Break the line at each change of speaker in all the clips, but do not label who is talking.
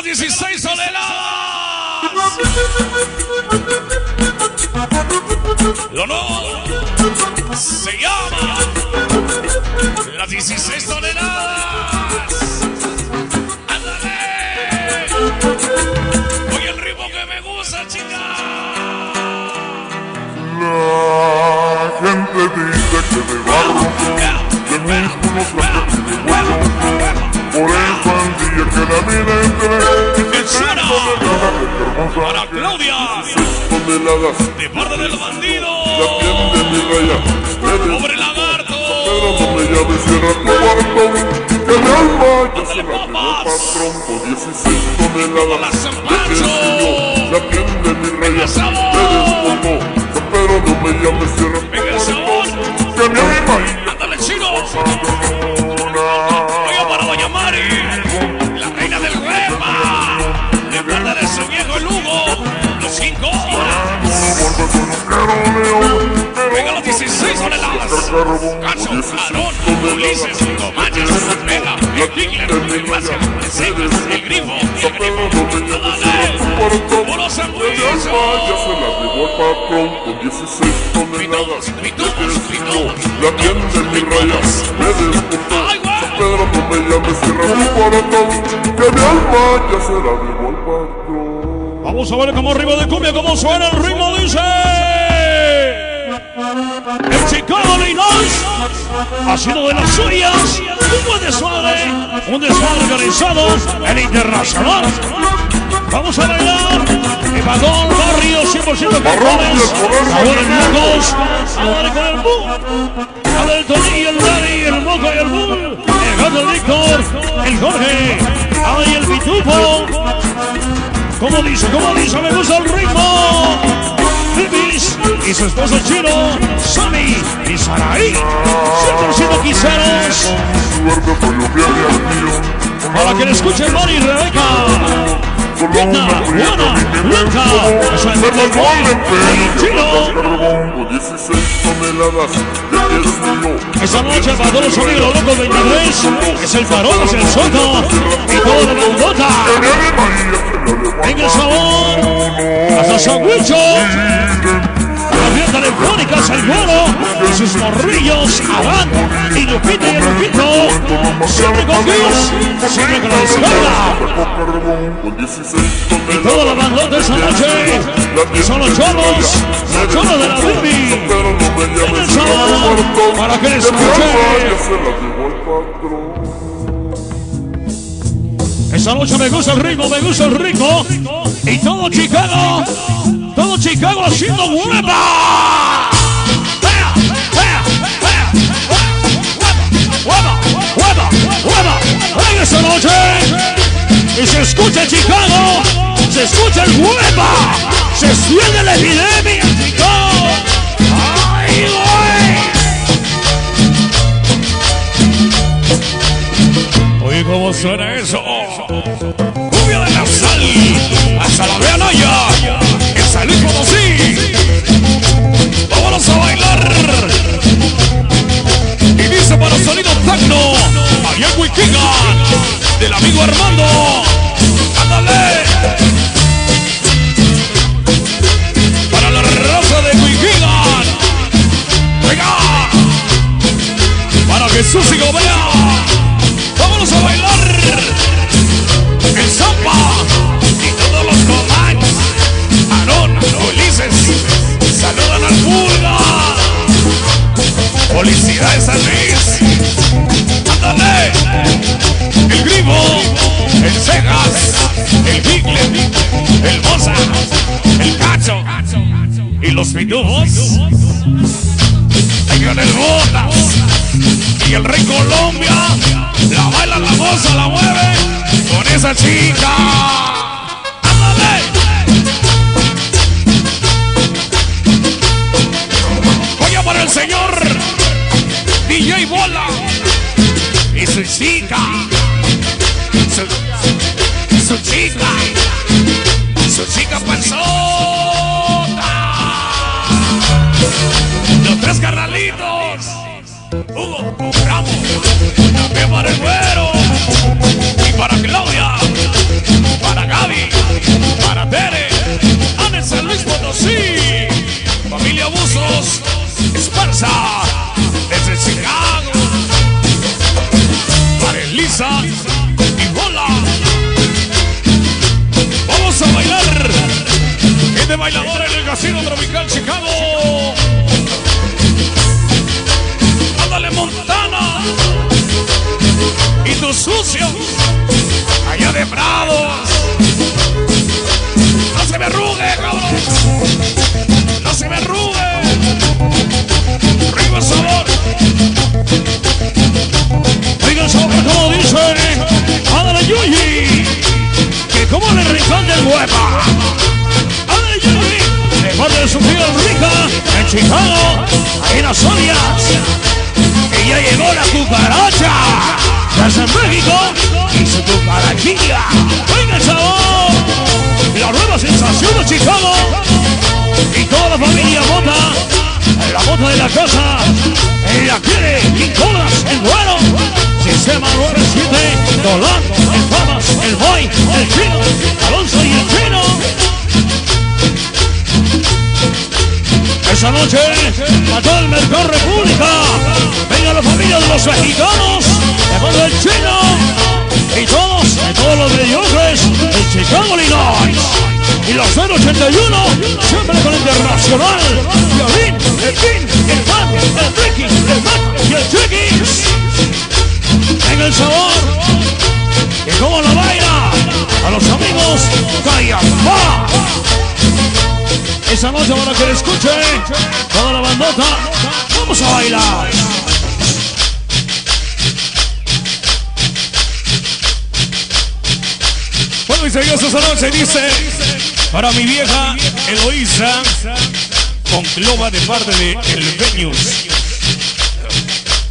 las 16 toneladas. El honor se llama las 16 toneladas. Ándale. Oye el ritmo que me gusta, chica.
La gente dice que de barro de músculos la gente de hueso. Por eso el día que la vida entre 16 toneladas de carbón
para Claudia,
16 toneladas
de parte del bandido.
La piel de mi raya
pobre lagarto.
Pero no me llames, cierra tu cuarto, que mi alma ya se la llevó el patrón. Con 16 toneladas de quesillo, la piel de mi raya me descontó. Pero no me llames, cierra tu cuarto, que mi alma
ándale, chino. Oiga para doña Mari, la reina del huepa, de parte de su viejo Lugo, los 5 venga los 16 toneladas. Cacho, Aarón, Ulises, Comanches, Vega, el Hitler, el Vasca, Mercedes, el Grifo, Puro San Luis.
Ya se la llevó el patrón con 16 toneladas de quesillo. La piel de mi raya me descontó. Pedro, no me llames, cierra tu corazón, que mi alma ya se la llevó el patrón.
Vamos a ver cómo ritmo de cumbia, cómo suena el ritmo, dice el Chicago Illinois ha sido de las suyas, un buen desmadre organizado, el internacional. Vamos a bailar Evadón, Barrio, 100% cantones, ahora en Locos, ahora con el Bull, ahora el Tony, el Dani, el Moca y el Bull, el Gato, el Víctor, el Jorge, ahí el Pitufo. ¿Cómo dice? Me gusta el ritmo. Bibis y su esposo chino, Sammy y Saraí, 100% quiseros. Para que le escuchen Mari y Rebeca. Juana, Blanca, eso es el chino.
16 toneladas de quesillo.
Esta noche para todos los amigos los locos 23 es el farol, es el soto y todo de bandota. En el sabor, hasta sándwichos, la vía telefónica, el Güero y sus morrillos, Adán y Lupita y el Lupito, siempre con Dios, siempre con la descarga. Y toda la bandota esa noche, son los cholos de la Bibi. En el sabor, para que les escuchen. Esta noche me gusta el ritmo, y todo Chicago haciendo hueva. Hueva, en esta noche. Y se escucha Chicago, se escucha el hueva, se extiende la epidemia, Chicago. ¡Ay, güey! Oye, ¿cómo suena eso? Cumbia de la sal, hasta la vea Naya, el San Luis Potosí. Vámonos a bailar. Y dice para sonido tecno, allá en Wikigan, del amigo Armando. Ándale. Para la raza de Wikigan. Venga. Para que Susi lo vea. Vámonos a bailar. El Zampa y todos los comanches. Aarón, Ulises, saludan al Pulga. Policía de San Luis. Ándale. El Grifo, el Cejas, el Hitler, el Moza, el Cacho y los Pitufos. Ahí con el Botas y el Rey Colombia. La baila, la goza, la mueve con esa chica. ¡Ándale! Oye para el señor DJ Bola y su chica. Su chica panzota. Los tres carnalitos. Hugo Ramos, también para el Güero y para Claudia, para Melissa y Bola. Vamos a bailar. Este bailador en el Casino Tropical Chicago. Ándale, Montana. Y tus sucios allá de Prados. No se me arrugue, cabrón. No se me arrugue. Arriba el sabor. Oiga el sabor como dice. Ándale, Yuyi. Que como en el rincón del Huepa. Ándale, Yuyi. De parte de su tía Rica en Chicago. Ahí en las Sorias. Y ya llegó la cucaracha. Desde México y su cucarachilla. Venga el sabor. La nueva sensación de Chicago. Y toda la familia vota. La bota de la casa. La quiere. Quincolas, el bueno. Sistema 97. Dolan, el Famas, el Boy, el Chino. Alonso y el Chino. Esa noche a todo el mercado República. Venga la familia de los mexicanos. De el Chino. Y todos los mediocres en Chicago, Illinois. Y los 081 siempre con el Internacional. Violín, el King, el Fan, el Ricky, el Mac y el Chiquis. Venga el sabor. Y cómo lo baila a los amigos Callafá. Esa noche para que le escuche toda la bandota. Vamos a bailar. Bueno, y seguimos esa noche, dice, para mi vieja Eloísa, con Clova de parte de El Venus.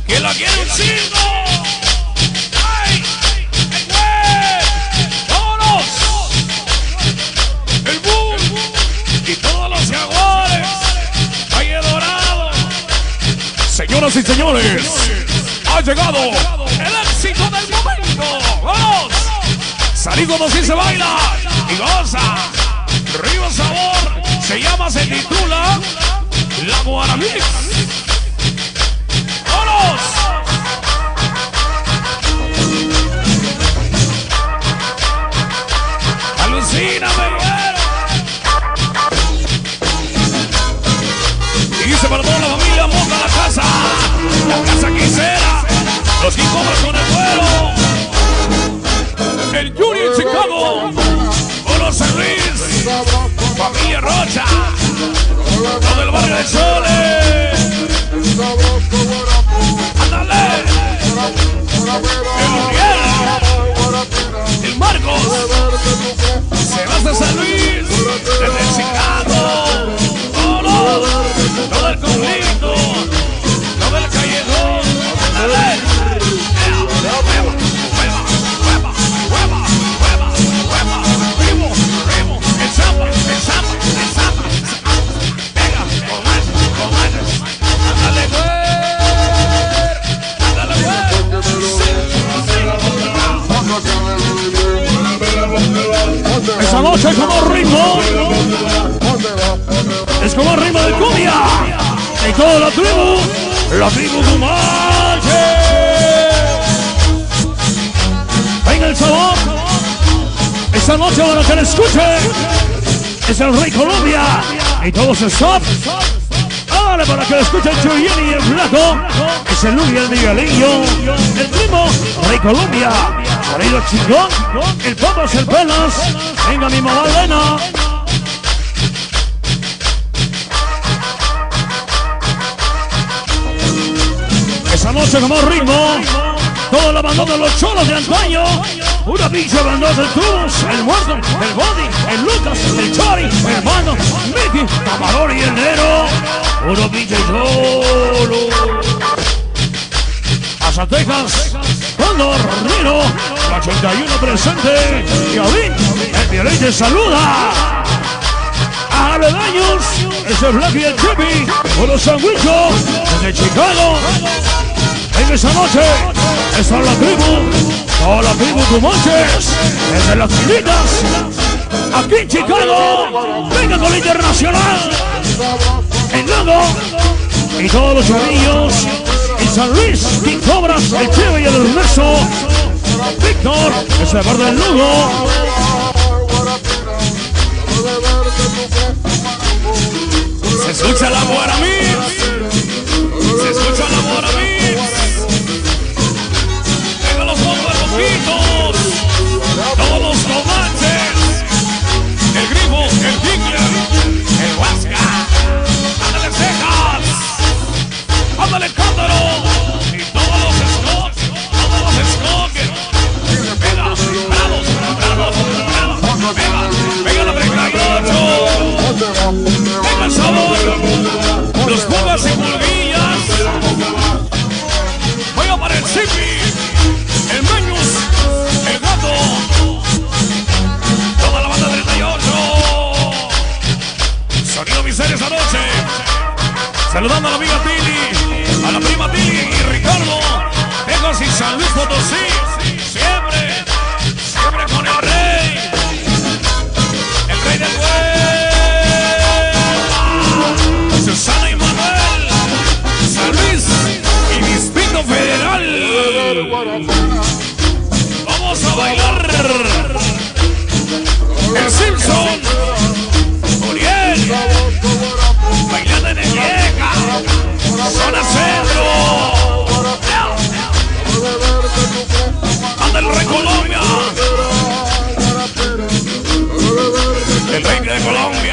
¡Que la quiere un chingo! ¡Ay! ¡El güey! ¡Vámonos! ¡El boom! Y todos los jaguares. ¡Valle Dorado! Señoras y señores, ha llegado el éxito del momento. ¡Vamos! Salí como si se baila y goza. Río Sabor, se titula La Guaramix. ¡Vámonos! Alucíname, güero. Y dice para toda la familia, monta la casa quisera, los Quincomas con el güero. El Yuri en Chicago, Olo San Luis, familia Rocha, todo el barrio de Chole. Ándale, el Uriel, el Marcos, se va hasta San Luis, desde Chicago, todo el conflicto, todo el callejón. Ándale. Esa noche como ritmo, es como ritmo de cumbia y toda la tribu Comanche. Venga el sabor. Esa noche para que le escuche es el Rey Colombia y todos stop. Ahora para que le escuche el Chuyeni y el Flaco es el Luis y el Miguelillo, el primo Rey Colombia. Sonido chingón, el Papas, el Pelas. Venga mi mamá Elena. Esa noche como ritmo, toda la bandota de los cholos de antaño. Una pinche bandota, el Tubos, el Muerto, el Body, el Lucas, el Chori, el Hermano, Mickey, Camarón y el Nero. Una pinche cholo. Azatecas, Condor, Rino, la 81 presente. Violín, el Violín te saluda. Aledaños, es el Black y el Chippy, con los sandwichos desde Chicago. En esa noche está la tribu Comanches, desde las filitas, aquí en Chicago. Venga con la Internacional, el Lago y todos los chavillos. En San Luis, King Cobras, el Cheve y el Ernesto. Víctor, ese verde del Lugo. Se escucha la Guaramí. Se escucha la Guaramí. Venga los bombos rojitos. Todos los comanches. El Grifo, el Hitler, el Huasca. Ándale Cejas. Ándale Cántaro. Y todos los Scott. Todos los Scott. Venga, bravos, bravos, bravos. Venga la 38. Venga el sabor. Los Pumas y Pulguillas. Venga para el Zipi. El Mañus. El Gato. Toda la banda 38. Sonido Miseria esa noche. Saludando a la amiga Tili. A la prima Tili y Ricardo. Texas y San Luis Potosí. Siempre. Siempre con el rey. El rey del güey. Susana y Manuel. San Luis y Distrito Federal. Vamos a bailar. El Simpson. Uriel. Bailando en el Vieja. Zona Centro. Anda el Rey Colombia. El Rey de Colombia.